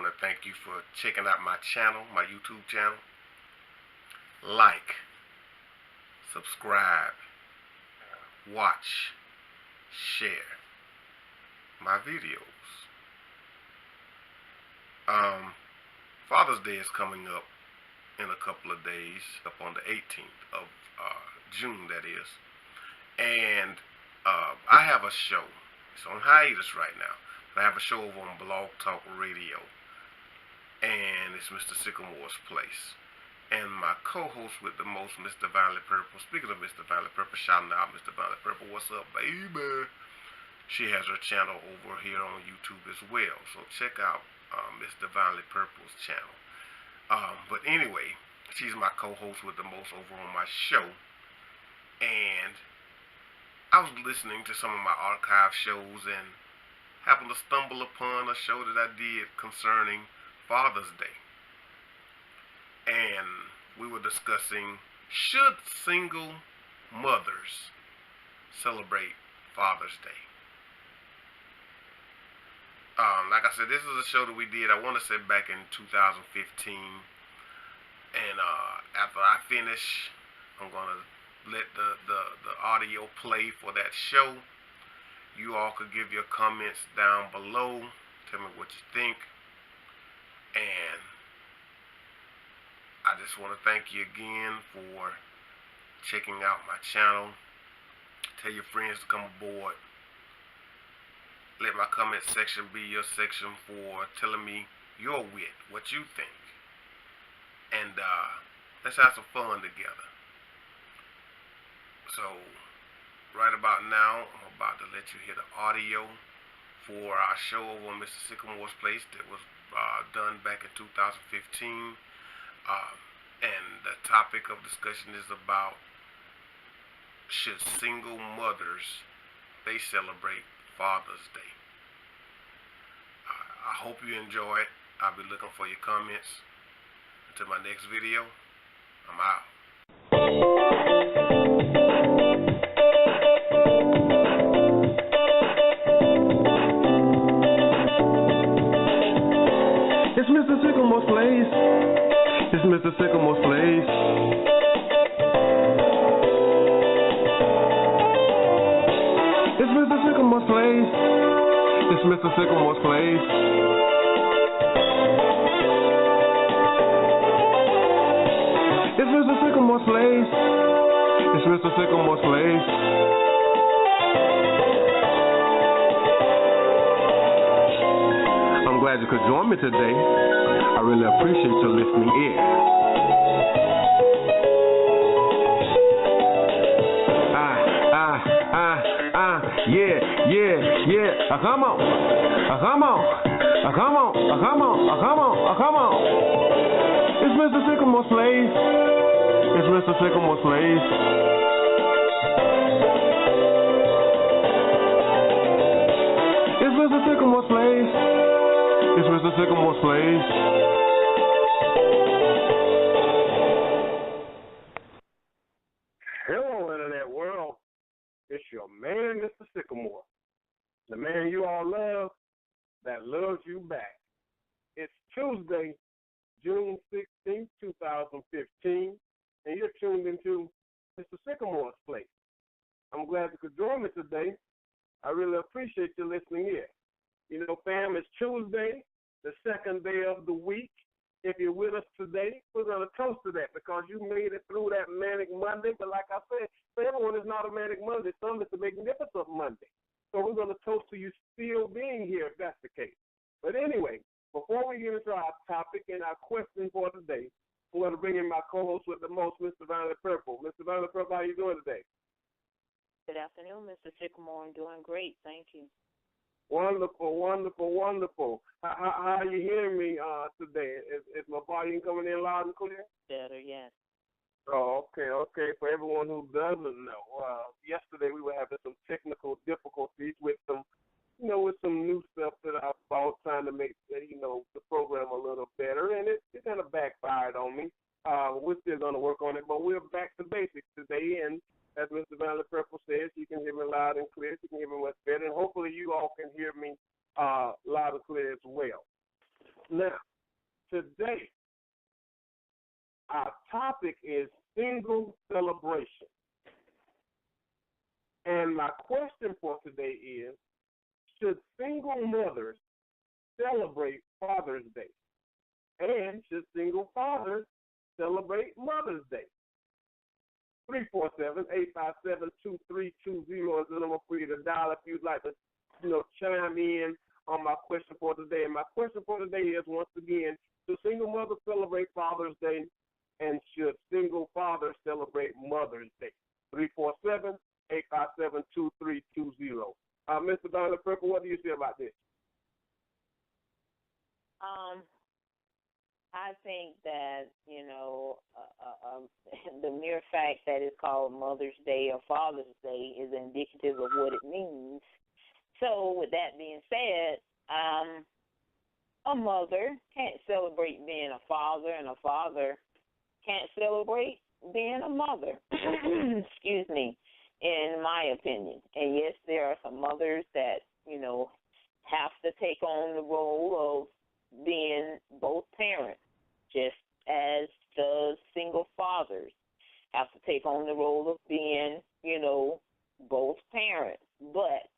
want to thank you for checking out my channel, my YouTube channel. Like, subscribe, watch, share my videos. Father's Day is coming up in a couple of days, up on the 18th of June, that is. And I have a show. It's on hiatus right now. But I have a show over on Blog Talk Radio. And it's Mr. Sycamore's Place. And my co-host with the most, Mr. Violet Purple. Speaking of Mr. Violet Purple, shouting out Mr. Violet Purple. What's up, baby? She has her channel over here on YouTube as well. So check out Mr. Violet Purple's channel. But anyway, she's my co-host with the most over on my show. And I was listening to some of my archive shows and happened to stumble upon a show that I did concerning Father's Day. And we were discussing, should single mothers celebrate Father's Day? Like I said, this is a show that we did, I want to say back in 2015. And after I finish, I'm going to let the audio play for that show. You all could give your comments down below. Tell me what you think. And I just want to thank you again for checking out my channel. Tell your friends to come aboard. Let my comment section be your section for telling me your wit, what you think. And let's have some fun together. So, right about now, I'm about to let you hear the audio for our show over on Mr. Sycamore's Place that was done back in 2015. And the topic of discussion is about, should single mothers, they celebrate Father's Day? I hope you enjoy it. I'll be looking for your comments. Until my next video, I'm out. It's Mr. Sycamore's Place. It's Mr. Sycamore's Place. It's Mr. Sycamore's Place. It's Mr. Sycamore's Place. It's Mr. Sycamore's Place. It's Mr. Sycamore's Place. I'm glad you could join me today. I really appreciate your listening ear. Yeah. Come on. Come on. Come on. Come on. Come on. Come on. It's Mr. Sycamore's Place. It's Mr. Sycamore's Place. It's Mr. Sycamore's Place. It's Mr. Sycamore's Place. Hello, Internet world. It's your man, Mr. Sycamore. The man you all love that loves you back. It's Tuesday, June 16, 2015, and you're tuned into Mr. Sycamore's Place. I'm glad you could join me today. I really appreciate you listening here. You know, fam, it's Tuesday, the second day of the week. If you're with us today, we're going to toast to that because you made it through that Manic Monday. But like I said, for everyone, it's not a Manic Monday. Some it's a magnificent Monday. So we're going to toast to you still being here if that's the case. But anyway, before we get into our topic and our question for today, I'm going to bring in my co-host with the most, Mr. Violet Purple. Mr. Violet Purple, how are you doing today? Good afternoon, Mr. Sycamore. I'm doing great. Thank you. Wonderful, wonderful, wonderful. How are you hearing me today? Is my volume coming in loud and clear? Better, yes. Oh, okay. For everyone who doesn't know, yesterday we were having some technical difficulties with some new stuff that I was trying to make, the program a little better, and it kind of backfired on me. We're still going to work on it, but we're back to basics today, and as Mr. Violet Purple says, you can hear me loud and clear. You can hear me much better, and hopefully you all can hear me loud and clear as well. Now, today, our topic is single celebration. And my question for today is, should single mothers celebrate Father's Day? And should single fathers celebrate Mother's Day? 347-857-2320 is the number for you to dial if you'd like to, chime in on my question for today. And my question for today is, once again, should single mothers celebrate Father's Day? And should single fathers celebrate Mother's Day? 347-857-2320. Mr. Donald Purple, what do you say about this? I think that, the mere fact that it's called Mother's Day or Father's Day is indicative of what it means. So with that being said, a mother can't celebrate being a father, and a father can't celebrate being a mother. Excuse me, in my opinion. And yes, there are some mothers that, have to take on the role of being both parents, just as does single fathers have to take on the role of being, both parents. But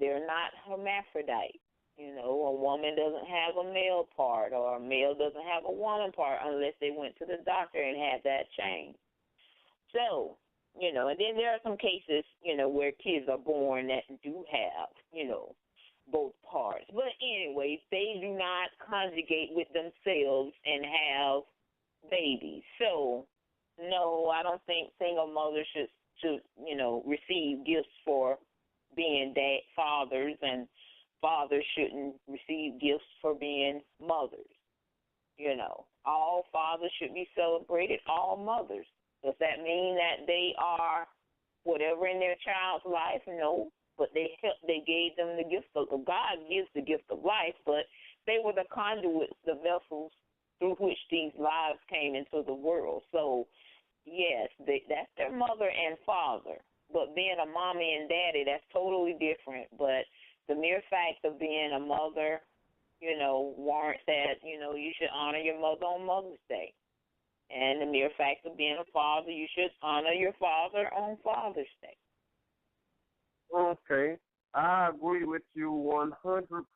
they're not hermaphrodite. A woman doesn't have a male part, or a male doesn't have a woman part unless they went to the doctor and had that changed. So, and then there are some cases, where kids are born that do have, both parts. But anyways, they do not conjugate with themselves and have babies. So, no, I don't think single mothers should receive gifts for being fathers, and fathers shouldn't receive gifts for being mothers. All fathers should be celebrated, all mothers. Does that mean that they are whatever in their child's life? No, but they gave them the gift of God gives the gift of life, but they were the conduits, the vessels through which these lives came into the world. So, yes, that's their mother and father. But being a mommy and daddy, that's totally different. But the mere fact of being a mother, warrants that, you should honor your mother on Mother's Day. And the mere fact of being a father, you should honor your father on Father's Day. Okay. I agree with you 100%.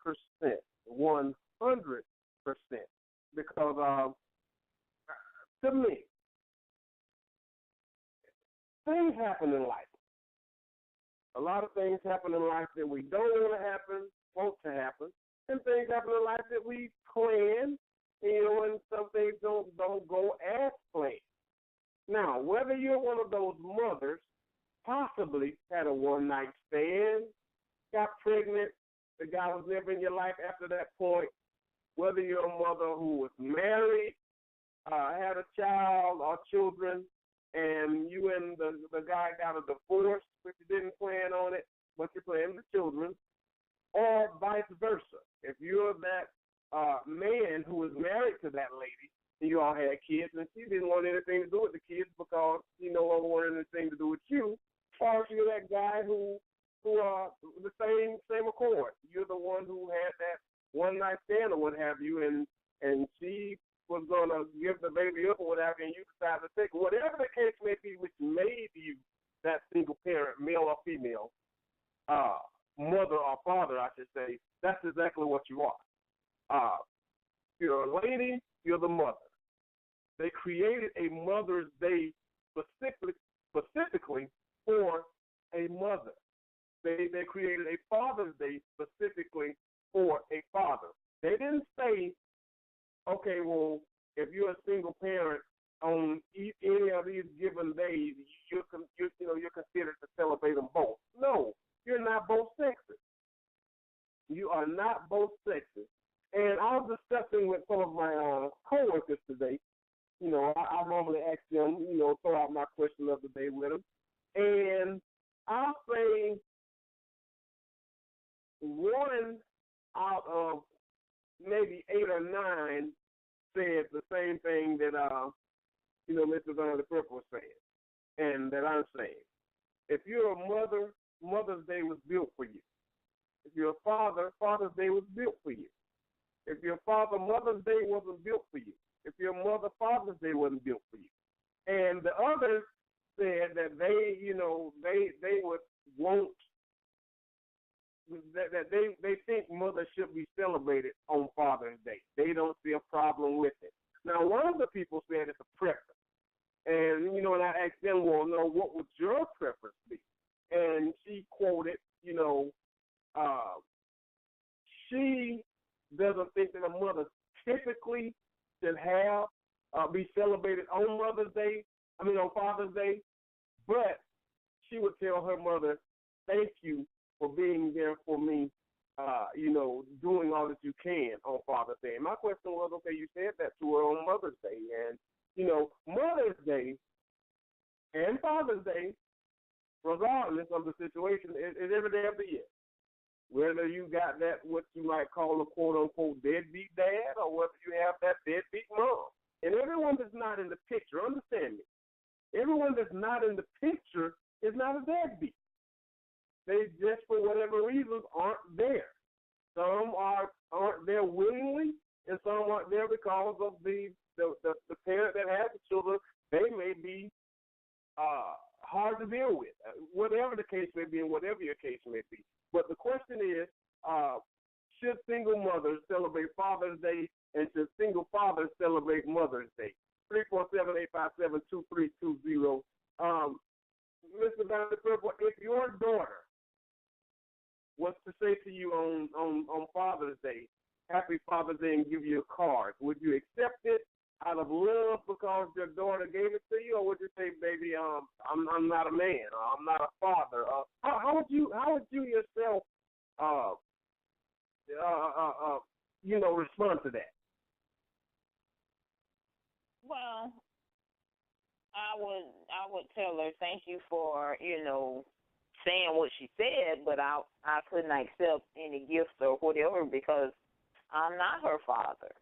100%. Because, to me, things happen in life. A lot of things happen in life that we don't want to happen, and things happen in life that we plan, and some things don't go as planned. Now, whether you're one of those mothers, possibly had a one-night stand, got pregnant, the guy was never in your life after that point, whether you're a mother who was married, had a child or children, and you and the guy got a divorce, but you didn't plan on it, but you planned the children, or vice versa. If you're that man who was married to that lady, and you all had kids, and she didn't want anything to do with the kids because she no longer wanted anything to do with you, or if you're that guy who the same accord. You're the one who had that one night stand or what have you, and she was gonna give the baby up or whatever, and you decided to take it. Whatever the case may be, which made you that single parent, male or female, mother or father, I should say, that's exactly what you are. You're a lady, you're the mother. They created a Mother's Day specifically for a mother. They created a Father's Day specifically for a father. They didn't say, okay, well, if you're a single parent on any of these given days, you're considered to celebrate them both. No, you're not both sexes. You are not both sexes. And I was discussing with some of my coworkers today. I normally ask them, throw out my question of the day with them. And I'll say one out of maybe 8 or 9 said the same thing that, Mr. Van the Purple was saying, and that I'm saying. If you're a mother, Mother's Day was built for you. If you're a father, Father's Day was built for you. If your father, Mother's Day wasn't built for you. If your mother, Father's Day wasn't built for you. And the others said that they, they would want, that they think mother should be celebrated on Father's Day. They don't see a problem with it. Now, one of the people said it's a preference. And, and I asked them, well, no, what would your preference be? And she quoted, she doesn't think that a mother typically should have be celebrated on on Father's Day, but she would tell her mother, thank you for being there for me, doing all that you can on Father's Day. And my question was, okay, you said that to her on Mother's Day. And, Mother's Day and Father's Day, regardless of the situation, is every day of the year. Whether you got that, what you might call a quote-unquote deadbeat dad, or whether you have that deadbeat mom. And everyone that's not in the picture, understand me, everyone that's not in the picture is not a deadbeat. They just, for whatever reasons, aren't there. Some aren't there willingly, and some aren't there because of the parent that has the children. They may be hard to deal with, whatever the case may be and whatever your case may be. But the question is, should single mothers celebrate Father's Day, and should single fathers celebrate Mother's Day? 347-857-2320. Mr. Dr. Purple, if your daughter was to say to you on Father's Day, Happy Father's Day, and give you a card, would you accept it out of love because your daughter gave it to you, or would you say, baby, I'm not a man, or I'm not a father? How would you yourself, respond to that? Well, I would tell her thank you for saying what she said, but I couldn't accept any gifts or whatever because I'm not her father.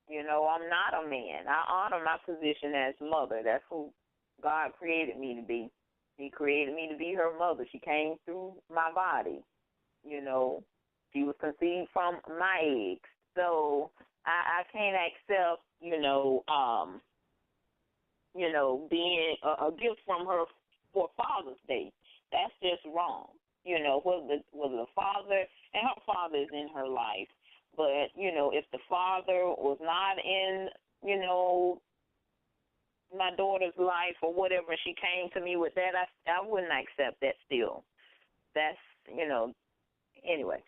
I'm not a man. I honor my position as mother. That's who God created me to be. He created me to be her mother. She came through my body. She was conceived from my eggs. So I can't accept, being a gift from her for Father's Day. That's just wrong. Whether the father, and her father is in her life, but, if the father was not in, my daughter's life or whatever, she came to me with that, I wouldn't accept that still. That's, anyway.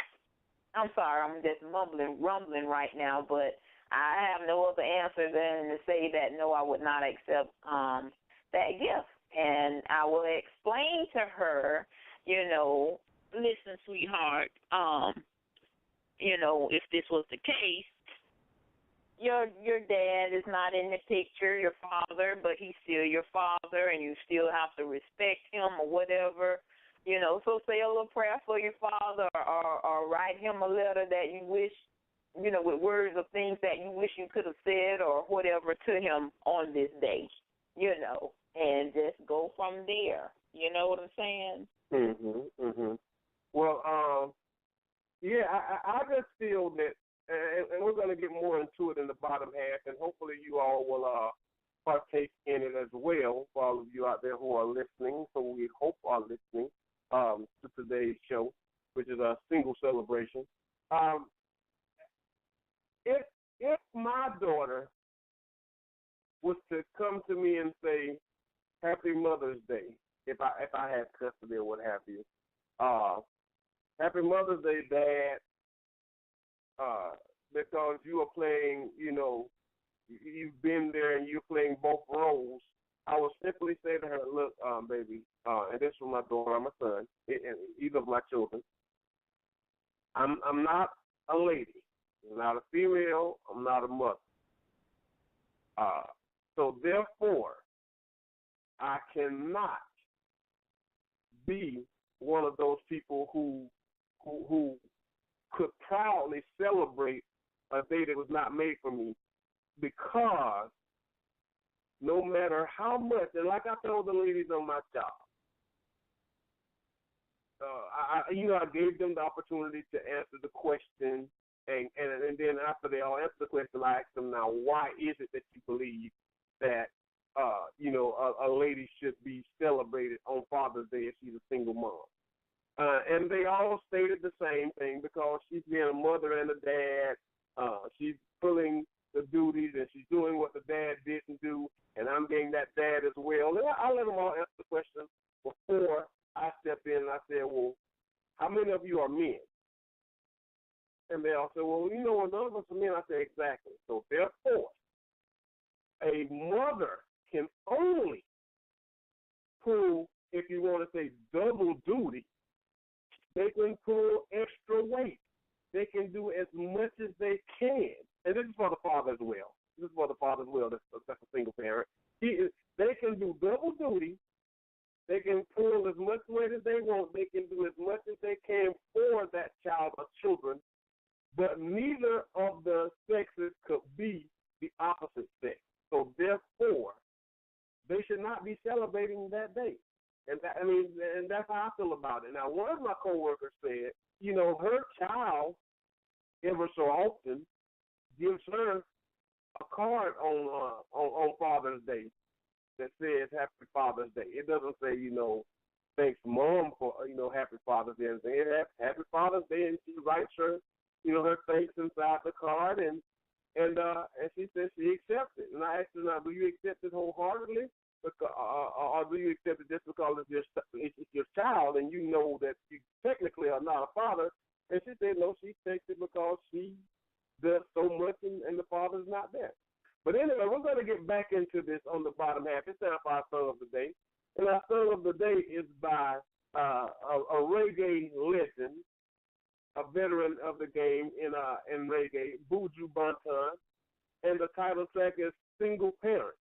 I'm sorry, I'm just rumbling right now, but I have no other answer than to say that, no, I would not accept that gift. And I will explain to her, listen, sweetheart, if this was the case, your dad is not in the picture, your father, but he's still your father, and you still have to respect him or whatever. So say a little prayer for your father, or write him a letter that you wish, with words of things that you wish you could have said or whatever to him on this day, and just go from there. You know what I'm saying? Well, yeah, I just feel that, and we're going to get more into it in the bottom half, and hopefully you all will partake in it as well, for all of you out there who are listening, so we hope are listening to today's show, which is a single celebration. If my daughter was to come to me and say, Happy Mother's Day, if I had custody or what have you, Happy Mother's Day, Dad, because you are playing, you've been there and you're playing both roles, I would simply say to her, look, baby, and this from my daughter, my son, either of my children, I'm not a lady. I'm not a female. I'm not a mother. So therefore, I cannot be one of those people who could proudly celebrate a day that was not made for me, because no matter how much, and like I told the ladies on my job, I gave them the opportunity to answer the question, And then after they all answer the question, I ask them, now, why is it that you believe that, a lady should be celebrated on Father's Day if she's a single mom? And they all stated the same thing, because she's being a mother and a dad. She's pulling the duties, and she's doing what the dad didn't do, and I'm being that dad as well. And I let them all answer the question before I stepped in, and I said, well, how many of you are men? And they all said, well, none of us are men. I said, exactly. So therefore, a mother can only pull, if you want to say double duty, they can pull extra weight. They can do as much as they can. And this is for the father as well. This is for the father as well. That's a single parent. They can do double duty. They can pull as much weight as they want. They can do as much as they can for that child or children. But neither of the sexes could be the opposite sex. So therefore, they should not be celebrating that day. And that's how I feel about it. Now, one of my coworkers said, her child, ever so often, gives her a card on Father's Day that says Happy Father's Day. It doesn't say, thanks Mom for, Happy Father's Day. It says Happy Father's Day, and she writes her, her thanks inside the card, and she says she accepts it. And I asked her, now, do you accept it wholeheartedly? Or do you accept it just because it's your child, and you know that you technically are not a father? And she said, no, she takes it because she does so much, and the father's not there. But anyway, we're going to get back into this on the bottom half. It's time for our song of the day. And our song of the day is by a reggae legend, a veteran of the game in reggae, Buju Banton. And the title track is Single Parent.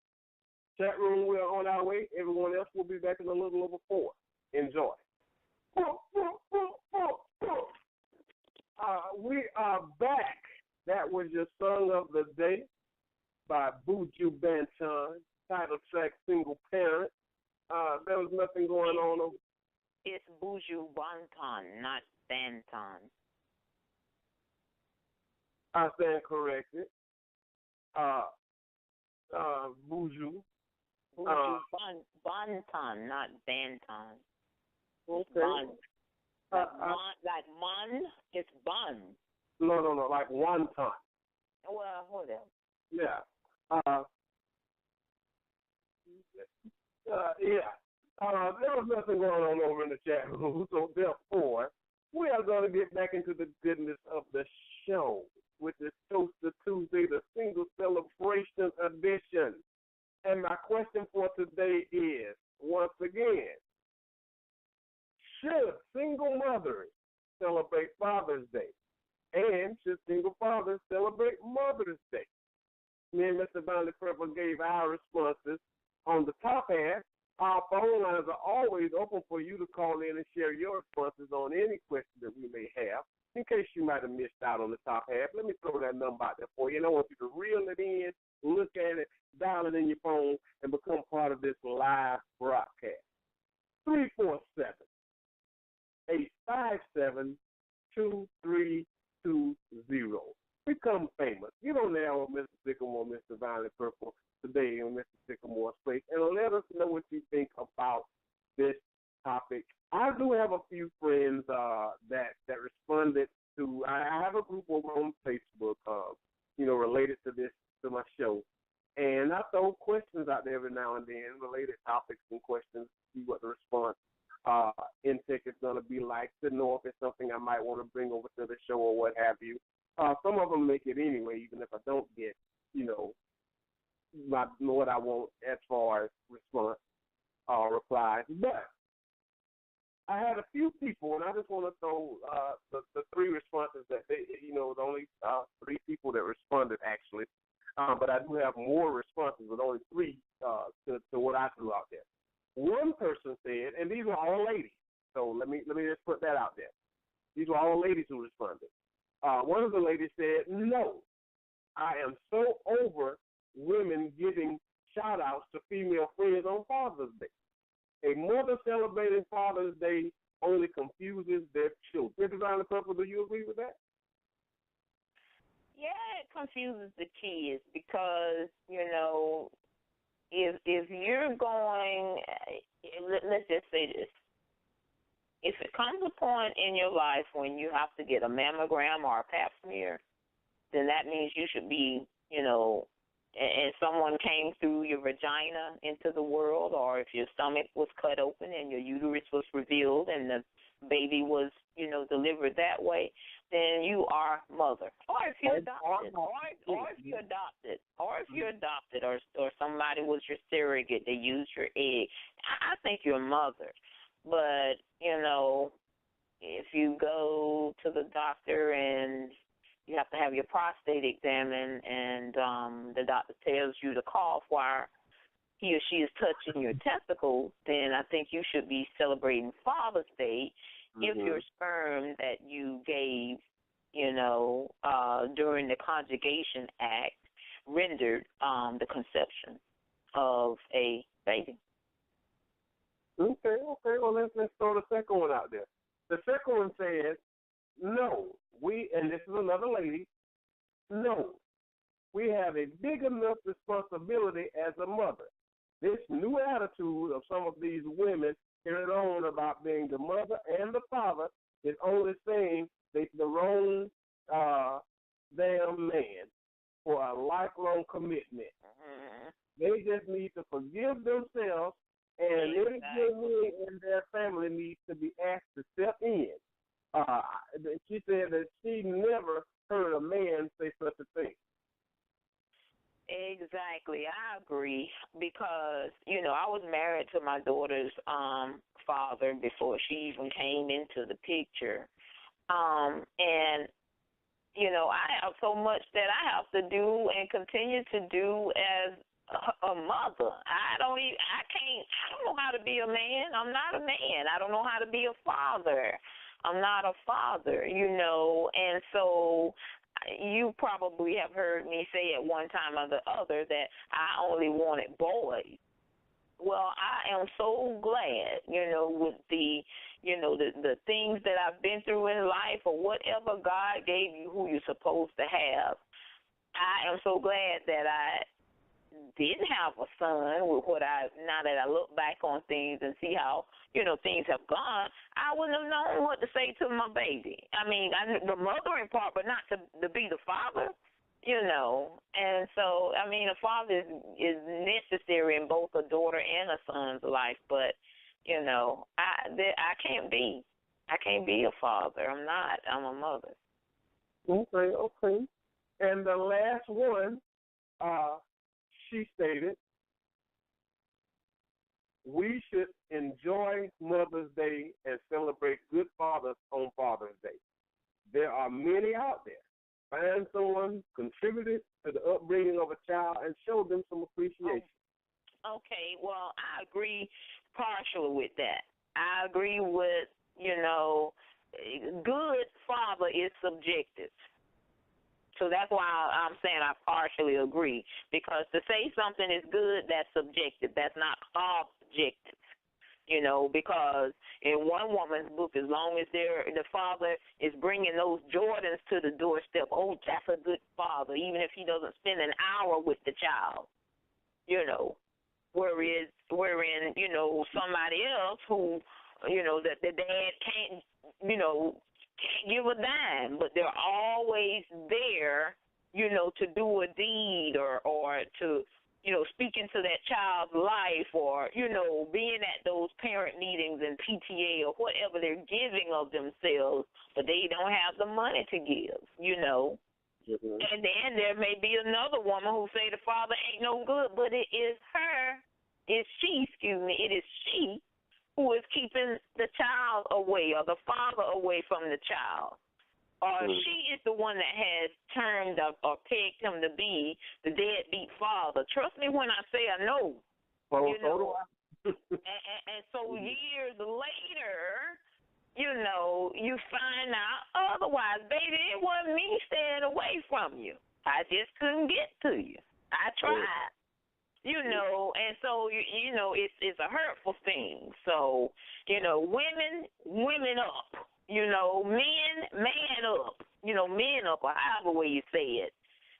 Chat room, we are on our way. Everyone else will be back in a little over 4. Enjoy. We are back. That was your song of the day by Buju Banton. Title track Single Parent. There was nothing going on over. It's Buju Banton, not Banton. I stand corrected. Buju. Banton, not Banton. Okay. Like man, it's bun. No, like wonton. Well, hold on. Yeah. There was nothing going on over in the chat room, so therefore, we are going to get back into the goodness of the show, which is Toaster Tuesday, the single celebration edition. And my question for today is, once again, should single mothers celebrate Father's Day? And should single fathers celebrate Mother's Day? Me and Mr. Valley Purple gave our responses. On the top half, our phone lines are always open for you to call in and share your responses on any question that we may have. In case you might have missed out on the top half, let me throw that number out there for you. And I want you to reel it in, look at it, dial it in your phone, and become part of this live broadcast. 347-857-2320. Become famous. Get on there with Mr. Sycamore, Mr. Violet Purple today on Mr. Sycamore's Place, and let us know what you think about this topic. I do have a few friends that responded to. I have a group over on Facebook, related to this, to my show, and I throw questions out there every now and then, related topics and questions, see what the response intake is going to be like, to know if it's something I might want to bring over to the show or what have you. Some of them make it anyway, even if I don't get, what I want as far as response replies. But I had a few people, and I just want to throw the 3 responses that they, the only 3 people that responded actually. But I do have more responses, but only 3 to what I threw out there. One person said, and these are all ladies, so let me just put that out there. These were all ladies who responded. One of the ladies said, no, I am so over women giving shout-outs to female friends on Father's Day. A mother celebrating Father's Day only confuses their children. Mr. Violet Purple, do you agree with that? Yeah, it confuses the kids because, if you're going, let's just say this. If it comes a point in your life when you have to get a mammogram or a pap smear, then that means you should be, and someone came through your vagina into the world, or if your stomach was cut open and your uterus was revealed and the baby was, delivered that way, then you are mother. Or if you're adopted, or somebody was your surrogate, they used your egg, I think you're mother. But, if you go to the doctor and you have to have your prostate examined and the doctor tells you to cough while he or she is touching your testicles, then I think you should be celebrating Father's Day if your sperm that you gave, during the conjugation act rendered the conception of a baby. Okay. Well, let's throw the second one out there. The second one says, no, and this is another lady, no, we have a big enough responsibility as a mother. This new attitude of some of these women carried on about being the mother and the father is only saying they're the wrong damn man for a lifelong commitment. They just need to forgive themselves, and every good man in their family needs to be asked to step in. She said that she never heard a man say such a thing. Exactly, I agree, because I was married to my daughter's father before she even came into the picture, and I have so much that I have to do and continue to do as a mother. I don't know how to be a man. I'm not a man. I don't know how to be a father. I'm not a father, and so you probably have heard me say at one time or the other that I only wanted boys. Well, I am so glad, with the, the things that I've been through in life or whatever God gave you who you're supposed to have. I am so glad that I didn't have a son with now that I look back on things and see how, things have gone, I wouldn't have known what to say to my baby. I mean, the mothering part, but not to be the father, And so, I mean, a father is necessary in both a daughter and a son's life, but, I can't be a father. I'm not. I'm a mother. Okay. And the last one, she stated, we should enjoy Mother's Day and celebrate good fathers on Father's Day. There are many out there. Find someone contributed to the upbringing of a child and show them some appreciation. Okay, well, I agree partially with that. I agree with, good father is subjective. So that's why I'm saying I partially agree, because to say something is good, that's subjective. That's not objective, because in one woman's book, as long as the father is bringing those Jordans to the doorstep, oh, that's a good father, even if he doesn't spend an hour with the child, wherein, somebody else who, that the dad can't, can't give a dime, but they're always there, to do a deed or to, speak into that child's life or, being at those parent meetings and PTA or whatever they're giving of themselves, but they don't have the money to give, And then there may be another woman who say the father ain't no good, but it is she who is keeping the child away or the father away from the child. Or she is the one that has turned up or pegged him to be the deadbeat father. Trust me when I say I know. And so years later, you find out otherwise. Baby, it wasn't me staying away from you. I just couldn't get to you. I tried. And so, it's a hurtful thing. So, women up. Men, man up. men up, or however way you say it.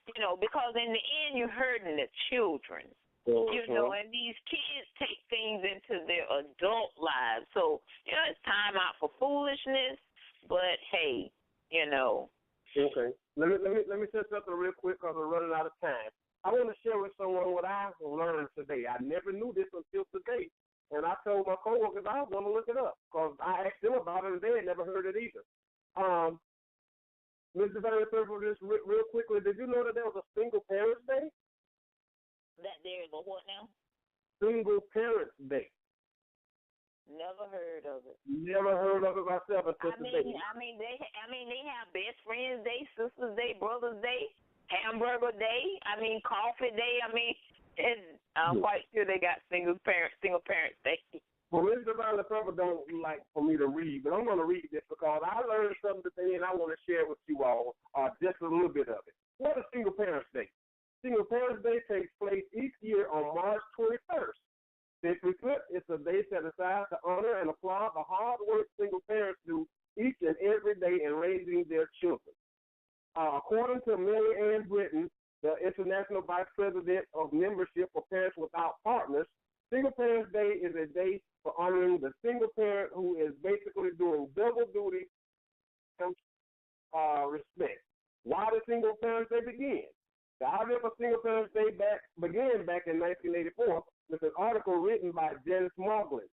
Because in the end, you're hurting the children. And these kids take things into their adult lives. So, it's time out for foolishness. But hey, Okay. Let me say something real quick because we're running out of time. I want to share with someone what I learned today. I never knew this until today. And I told my coworkers I was going to look it up because I asked them about it and they had never heard it either. Mr. Van Purple, just real quickly, did you know that there was a Single Parents Day? That there is a what now? Single Parents Day. Never heard of it. Never heard of it myself until today. They have Best Friends Day, Sisters Day, Brothers Day, Hamburger Day. Coffee Day. I'm quite sure they got Single Parents Day. Well, Mr. Violet Purple don't like for me to read, but I'm going to read this because I learned something today and I want to share with you all just a little bit of it. What is Single Parents Day? Single Parents Day takes place each year on March 21st. Simply put, it's a day set aside to honor and applaud the hard work single parents do each and every day in raising their children. According to Mary Ann Britton, the International Vice President of Membership for Parents Without Partners, Single Parents Day is a day for honoring the single parent who is basically doing double duty and respect. Why did Single Parents Day begin? The idea for Single Parents Day began back in 1984 with an article written by Janice Margolin,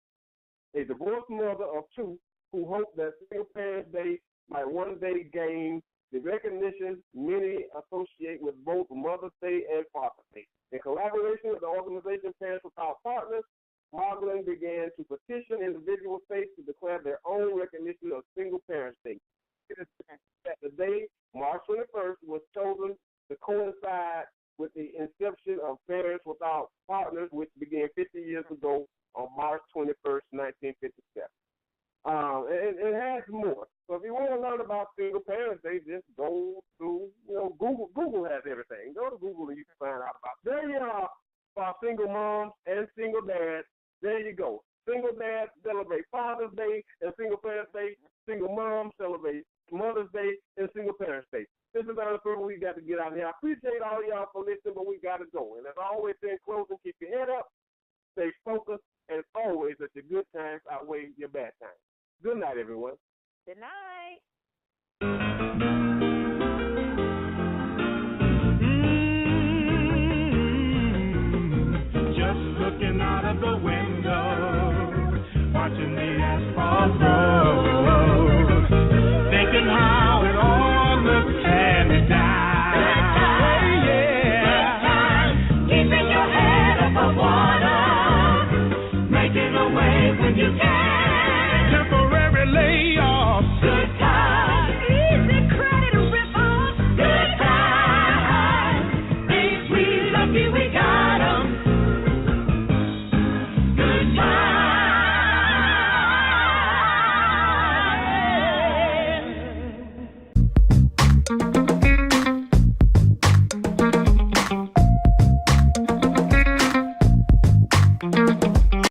a divorced mother of two who hoped that Single Parents Day might one day gain the recognition many associate with both Mother's Day and Father's Day. In collaboration with the organization Parents Without Partners, Margolin began to petition individual states to declare their own recognition of Single Parents Day. It is that the day, March 21st, was chosen to coincide with the inception of Parents Without Partners, which began 50 years ago on March 21st, 1957. It has more. So if you want to learn about Single Parents Day, just go to, Google. Google has everything. Go to Google and you can find out about it. There you are for single moms and single dads. There you go. Single dads celebrate Father's Day and Single Parents Day. Single moms celebrate Mother's Day and Single Parents Day. This is our first we got to get out of here. I appreciate all y'all for listening, but we got to go. And as always, in closing, keep your head up, stay focused, and as always, let your good times outweigh your bad times. Good night, everyone. Good night. Just looking out of the window.